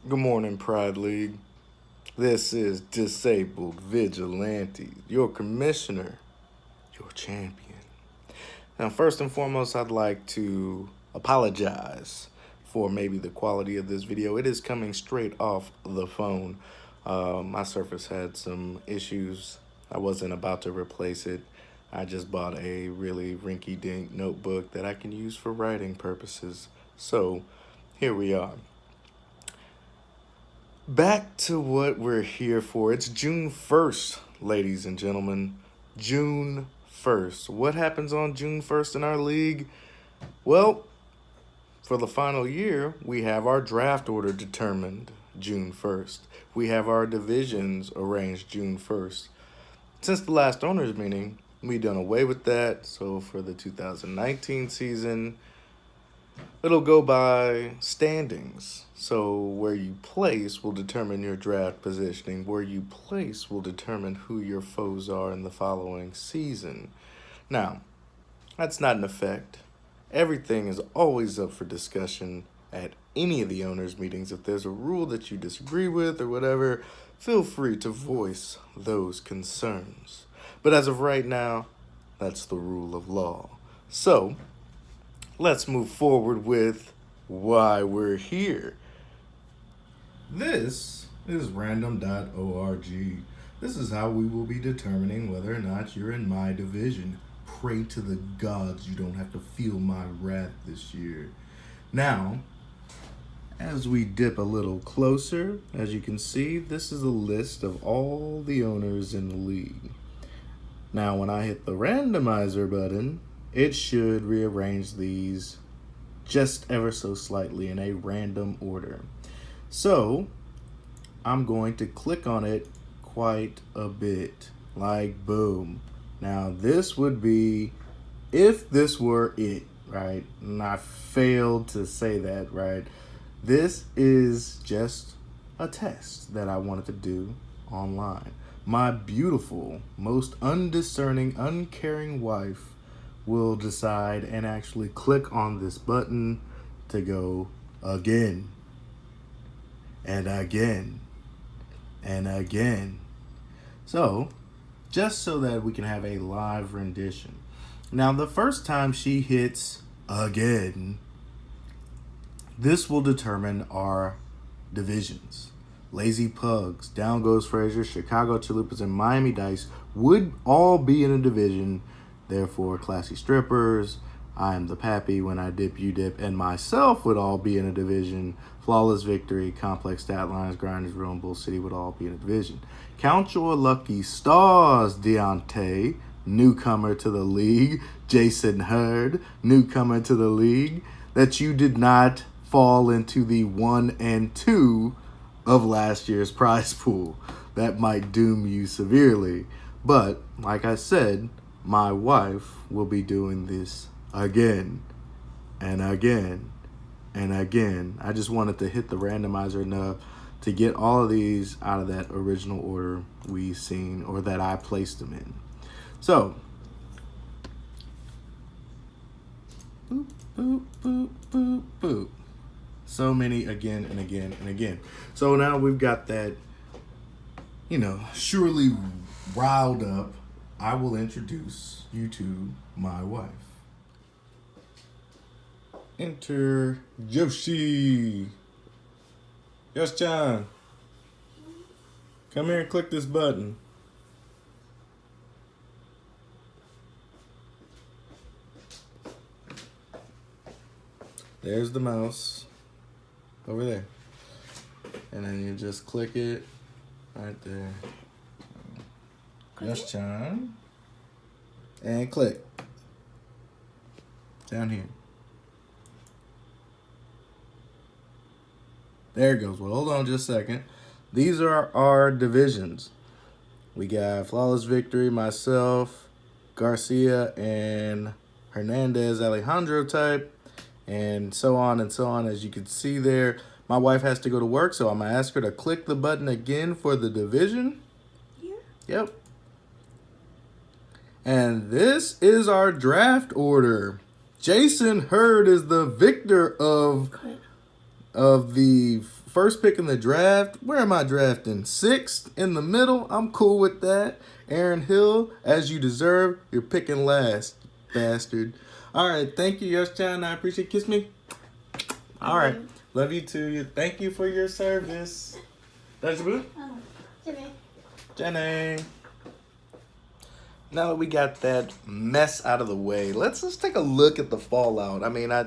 Good morning, Pride League. This is Disabled Vigilante, your commissioner, your champion. Now, first and foremost, I'd like to apologize for maybe the quality of this video. It is coming straight off the phone. My Surface had some issues. I wasn't about to replace it. I just bought a really rinky-dink notebook that I can use for writing purposes. So, here we are. Back to what we're here for. It's June 1st, ladies and gentlemen. June 1st. What happens on June 1st in our league? Well, for the final year, we have our draft order determined June 1st. We have our divisions arranged June 1st. Since the last owners meeting, we done away with that. So for the 2019 season, it'll go by standings. So where you place will determine your draft positioning. Where you place will determine who your foes are in the following season. Now, that's not an effect. Everything is always up for discussion at any of the owners' meetings. If there's a rule that you disagree with or whatever, feel free to voice those concerns. But as of right now, that's the rule of law. So, let's move forward with why we're here. This is random.org. This is how we will be determining whether or not you're in my division. Pray to the gods you don't have to feel my wrath this year. Now, as we dip a little closer, as you can see, this is a list of all the owners in the league. Now, when I hit the randomizer button, it should rearrange these just ever so slightly in a random order. So, I'm going to click on it quite a bit, like boom. Now, this would be if this were it, right? And I failed to say that, right? This is just a test that I wanted to do online. My beautiful, most undiscerning, uncaring wife will decide and actually click on this button to go again and again and again. So, just so that we can have a live rendition. Now, the first time she hits again, this will determine our divisions. Lazy Pugs, Down Goes Frazier, Chicago Chalupas, and Miami Dice would all be in a division. Therefore, Classy Strippers, I Am the Pappy, When I Dip, You Dip, and myself would all be in a division. Flawless Victory, Complex Stat Lines, Grinders Row, and Bull City would all be in a division. Count Your Lucky Stars, Deontay, newcomer to the league. Jason Hurd, newcomer to the league. That you did not fall into the 1 and 2 of last year's prize pool. That might doom you severely. But, like I said, my wife will be doing this again and again and again. I just wanted to hit the randomizer enough to get all of these out of that original order we seen or that I placed them in. So, boop, boop, boop, boop, boop. So many again and again and again. So now we've got that, surely riled up. I will introduce you to my wife. Enter Yoshi. Yoshi-chan. Come here and click this button. There's the mouse. Over there. And then you just click it right there. Yoshi-chan. And click. Down here. There it goes. Well, hold on just a second. These are our divisions. We got Flawless Victory, myself, Garcia, and Hernandez Alejandro type, and so on and so on. As you can see there, my wife has to go to work, so I'm going to ask her to click the button again for the division. Yeah. Yep. And this is our draft order. Jason Hurd is the victor of the first pick in the draft. Where am I drafting? 6th in the middle. I'm cool with that. Aaron Hill, as you deserve. You're picking last, bastard. All right, thank you, Yosh-chan. I appreciate it. Kiss me. All right, love you too. Thank you for your service. That's your boo? Jenny. Now that we got that mess out of the way, let's take a look at the fallout. I mean, I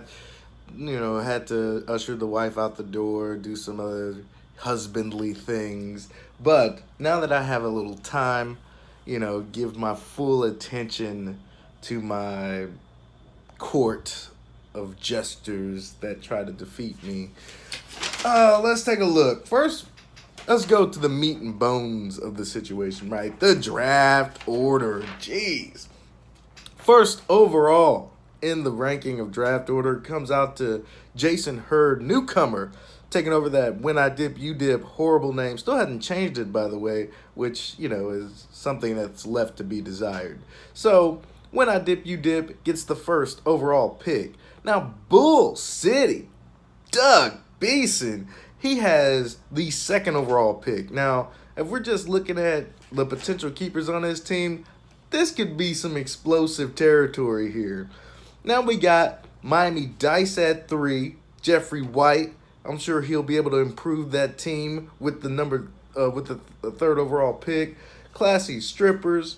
had to usher the wife out the door, do some other husbandly things. But now that I have a little time, give my full attention to my court of jesters that try to defeat me. Let's take a look. First, let's go to the meat and bones of the situation, right? The draft order. Jeez. First overall in the ranking of draft order comes out to Jason Hurd, newcomer, taking over that When I Dip, You Dip horrible name. Still hadn't changed it, by the way, which, is something that's left to be desired. So, When I Dip, You Dip gets the first overall pick. Now, Bull City, Doug Beeson, he has the second overall pick. Now, if we're just looking at the potential keepers on his team, this could be some explosive territory here. Now we got Miami Dice at 3, Jeffrey White. I'm sure he'll be able to improve that team with the third overall pick. Classy Strippers,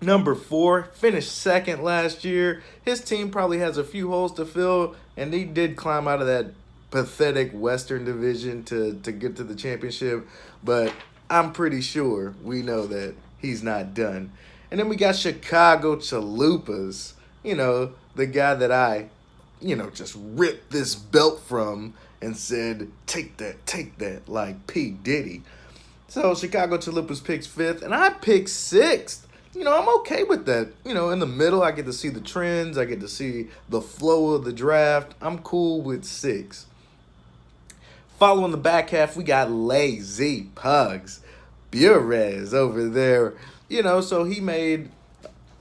number 4, finished second last year. His team probably has a few holes to fill, and he did climb out of that pathetic Western Division to get to the championship. But I'm pretty sure we know that he's not done. And then we got Chicago Chalupas. The guy that I, just ripped this belt from and said, take that, like P. Diddy. So Chicago Chalupas picks 5th, and I picked 6th. I'm okay with that. In the middle, I get to see the trends. I get to see the flow of the draft. I'm cool with 6. Following the back half, we got Lazy Pugs. Burez over there. So he made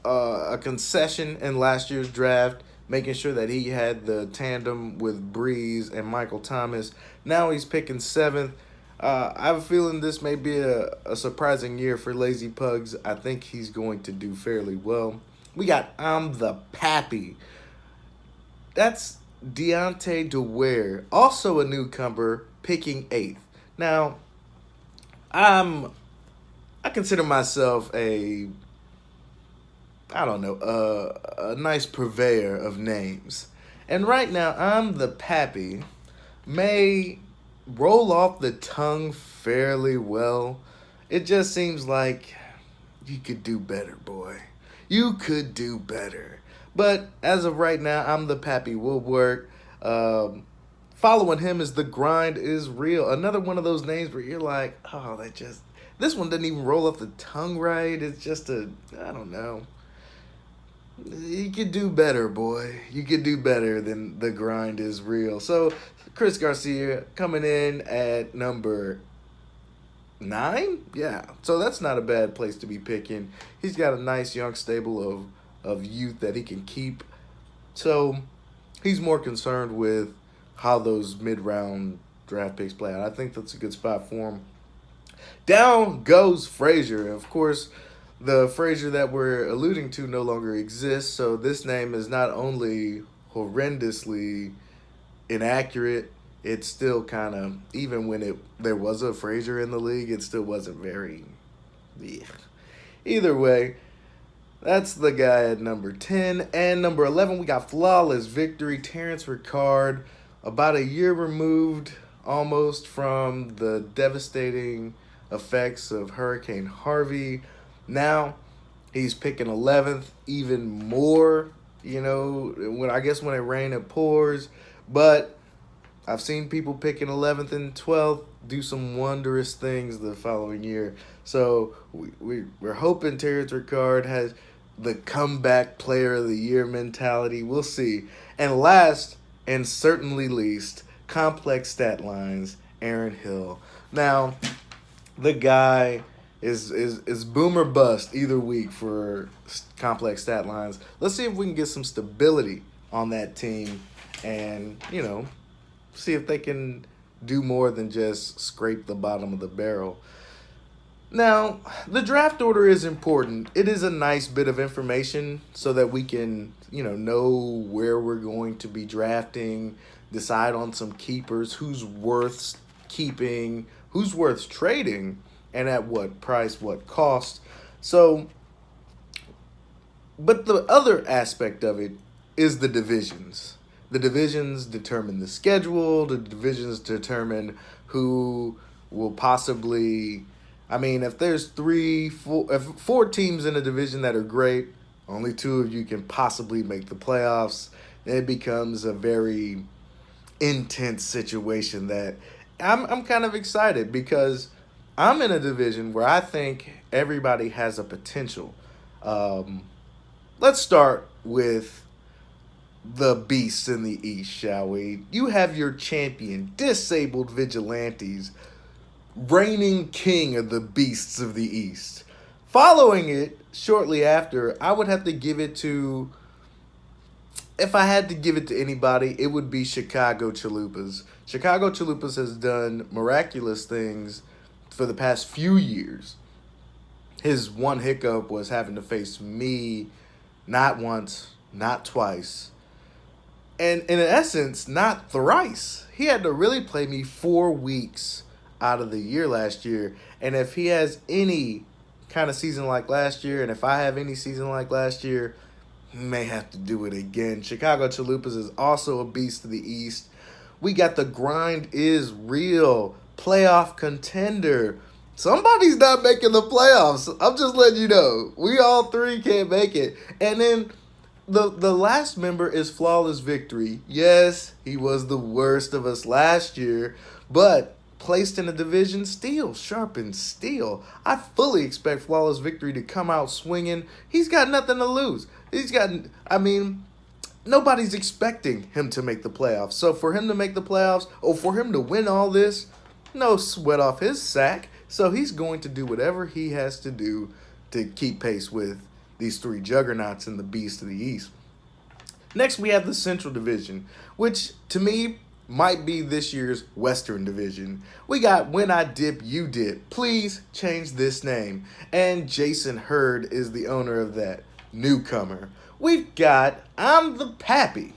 a concession in last year's draft, making sure that he had the tandem with Breeze and Michael Thomas. Now he's picking 7th. I have a feeling this may be a surprising year for Lazy Pugs. I think he's going to do fairly well. We got I'm the Pappy. That's Deontay DeWare, also a newcomer, picking 8th. Now, I consider myself a nice purveyor of names. And right now, I'm the Pappy may roll off the tongue fairly well. It just seems like you could do better, boy. You could do better. But as of right now, I'm the Pappy will work. Following him is The Grind Is Real. Another one of those names where you're like, oh, this one doesn't even roll off the tongue right. It's just I don't know. You could do better, boy. You could do better than The Grind Is Real. So, Chris Garcia coming in at number 9? Yeah. So that's not a bad place to be picking. He's got a nice young stable of youth that he can keep. So, he's more concerned with how those mid-round draft picks play out. I think that's a good spot for him. Down goes Frazier. Of course, the Frazier that we're alluding to no longer exists, so this name is not only horrendously inaccurate, it's still kind of, even when there was a Frazier in the league, it still wasn't very, Either way, that's the guy at number 10. And number 11, we got Flawless Victory, Terrence Ricard, about a year removed almost from the devastating effects of Hurricane Harvey. Now he's picking 11th, even more, when it rains, it pours. But I've seen people picking 11th and 12th do some wondrous things the following year. So we're hoping Terrence Ricard has the comeback player of the year mentality. We'll see. And last and certainly least, complex stat lines, Aaron Hill. Now, the guy is boom or bust either week for complex stat lines. Let's see if we can get some stability on that team and, see if they can do more than just scrape the bottom of the barrel. Now, the draft order is important. It is a nice bit of information so that we can, know where we're going to be drafting, decide on some keepers, who's worth keeping, who's worth trading, and at what price, what cost. So, but the other aspect of it is the divisions. The divisions determine the schedule, the divisions determine who will possibly. I mean, if there's four teams in a division that are great, only two of you can possibly make the playoffs. It becomes a very intense situation that I'm kind of excited because I'm in a division where I think everybody has a potential. Um, let's start with the beasts in the East, shall we? You have your champion, Disabled Vigilantes, reigning king of the beasts of the East. Following it, shortly after, I would have to give it to, if I had to give it to anybody, it would be Chicago Chalupas. Chicago Chalupas has done miraculous things for the past few years. His one hiccup was having to face me not once, not twice, and in essence, not thrice. He had to really play me 4 weeks out of the year last year. And if he has any kind of season like last year, and if I have any season like last year, he may have to do it again. Chicago Chalupas is also a beast of the East. We got the grind is real playoff contender. Somebody's not making the playoffs. I'm just letting you know. We all three can't make it. And then the last member is Flawless Victory. Yes, he was the worst of us last year, but placed in a division, steel sharpens steel. I fully expect Flawless Victory to come out swinging. He's got nothing to lose. Nobody's expecting him to make the playoffs. So for him to make the playoffs, or for him to win all this, no sweat off his sack. So he's going to do whatever he has to do to keep pace with these three juggernauts in the Beast of the East. Next, we have the Central Division, which to me might be this year's Western Division. We got When I Dip, You Dip. Please change this name. And Jason Hurd is the owner of that newcomer. We've got I'm the Pappy.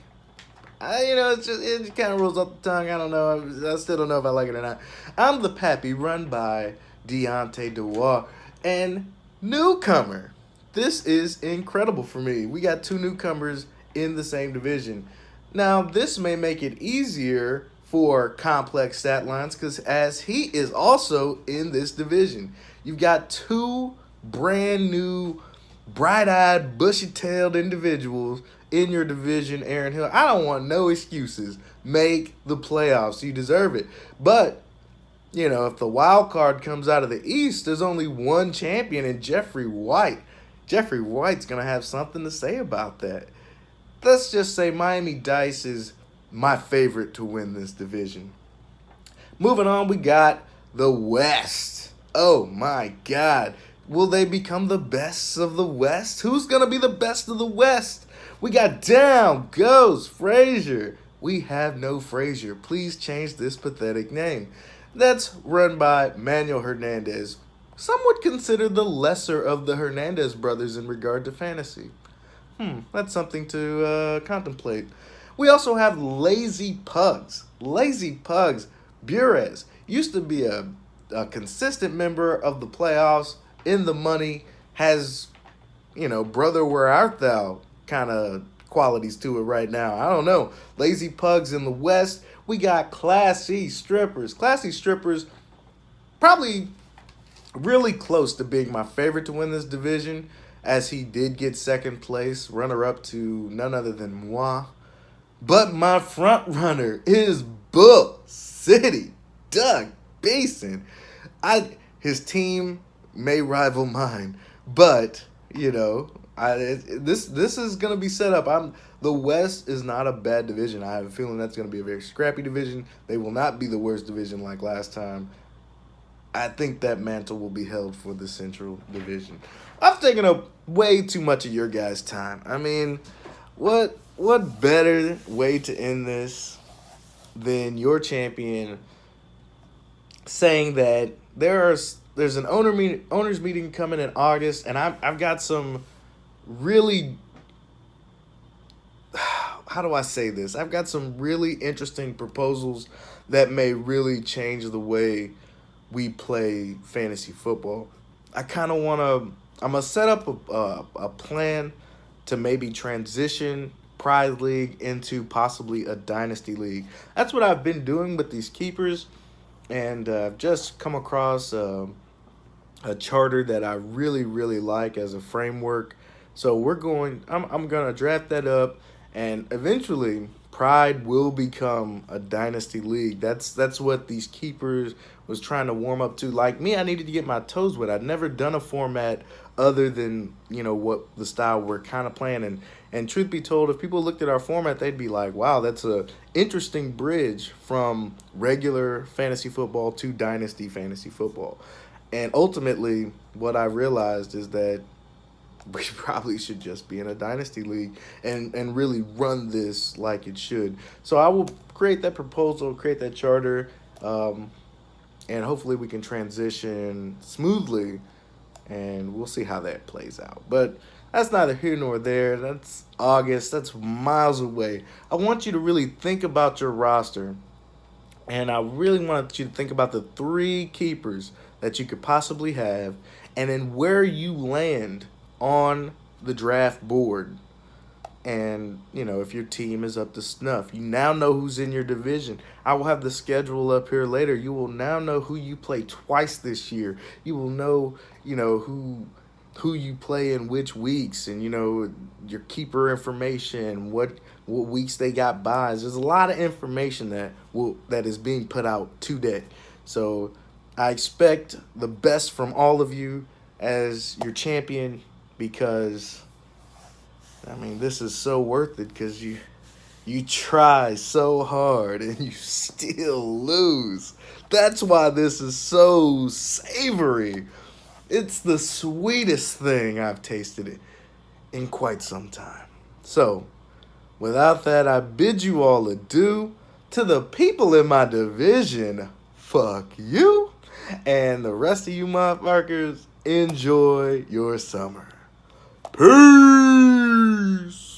It kind of rolls off the tongue. I don't know. I still don't know if I like it or not. I'm the Pappy, run by Deontay Dewar. And newcomer. This is incredible for me. We got two newcomers in the same division. Now, this may make it easier for complex stat lines because as he is also in this division, you've got two brand new, bright-eyed, bushy-tailed individuals in your division, Aaron Hill. I don't want no excuses. Make the playoffs. You deserve it. But, if the wild card comes out of the East, there's only one champion in Jeffrey White. Jeffrey White's going to have something to say about that. Let's just say Miami Dice is my favorite to win this division. Moving on, we got the West. Oh my God. Will they become the best of the West? Who's going to be the best of the West? We got Down Goes Frazier. We have no Frazier. Please change this pathetic name. That's run by Manuel Hernandez. Some would consider the lesser of the Hernandez brothers in regard to fantasy. That's something to contemplate. We also have Lazy Pugs. Lazy Pugs. Burez used to be a consistent member of the playoffs, in the money, has, brother, where art thou kind of qualities to it right now. I don't know. Lazy Pugs in the West. We got Classy Strippers. Classy Strippers, probably really close to being my favorite to win this division, as he did get second place, runner-up to none other than moi. But my front runner is Bull City Doug Beeson. His team may rival mine, but this is gonna be set up. The West is not a bad division. I have a feeling that's gonna be a very scrappy division. They will not be the worst division like last time. I think that mantle will be held for the Central Division. I've taken up way too much of your guys' time. I mean, what better way to end this than your champion saying that there's an owners meeting coming in August, and I've got some really, how do I say this? I've got some really interesting proposals that may really change the way we play fantasy football. I kind of want to. I'm gonna set up a plan to maybe transition Pride League into possibly a Dynasty League. That's what I've been doing with these keepers, and I've just come across a charter that I really really like as a framework. So I'm gonna draft that up, and eventually Pride will become a Dynasty League. That's what these keepers was trying to warm up to. Like me, I needed to get my toes wet. I'd never done a format other than what the style we're kind of playing. And truth be told, if people looked at our format, they'd be like, wow, that's a interesting bridge from regular fantasy football to Dynasty fantasy football. And ultimately, what I realized is that we probably should just be in a Dynasty League and really run this like it should. So I will create that proposal, create that charter, and hopefully we can transition smoothly, and we'll see how that plays out. But that's neither here nor there. That's August. That's miles away. I want you to really think about your roster, and I really want you to think about the three keepers that you could possibly have, and then where you land on the draft board. And, if your team is up to snuff, you now know who's in your division. I will have the schedule up here later. You will now know who you play twice this year. You will know, who you play in which weeks, and your keeper information, what weeks they got buys. There's a lot of information that is being put out today. So I expect the best from all of you as your champion, because this is so worth it, because you try so hard and you still lose. That's why this is so savory. It's the sweetest thing I've tasted in quite some time. So, without that, I bid you all adieu. To the people in my division, fuck you. And the rest of you motherfuckers, enjoy your summer. Peace.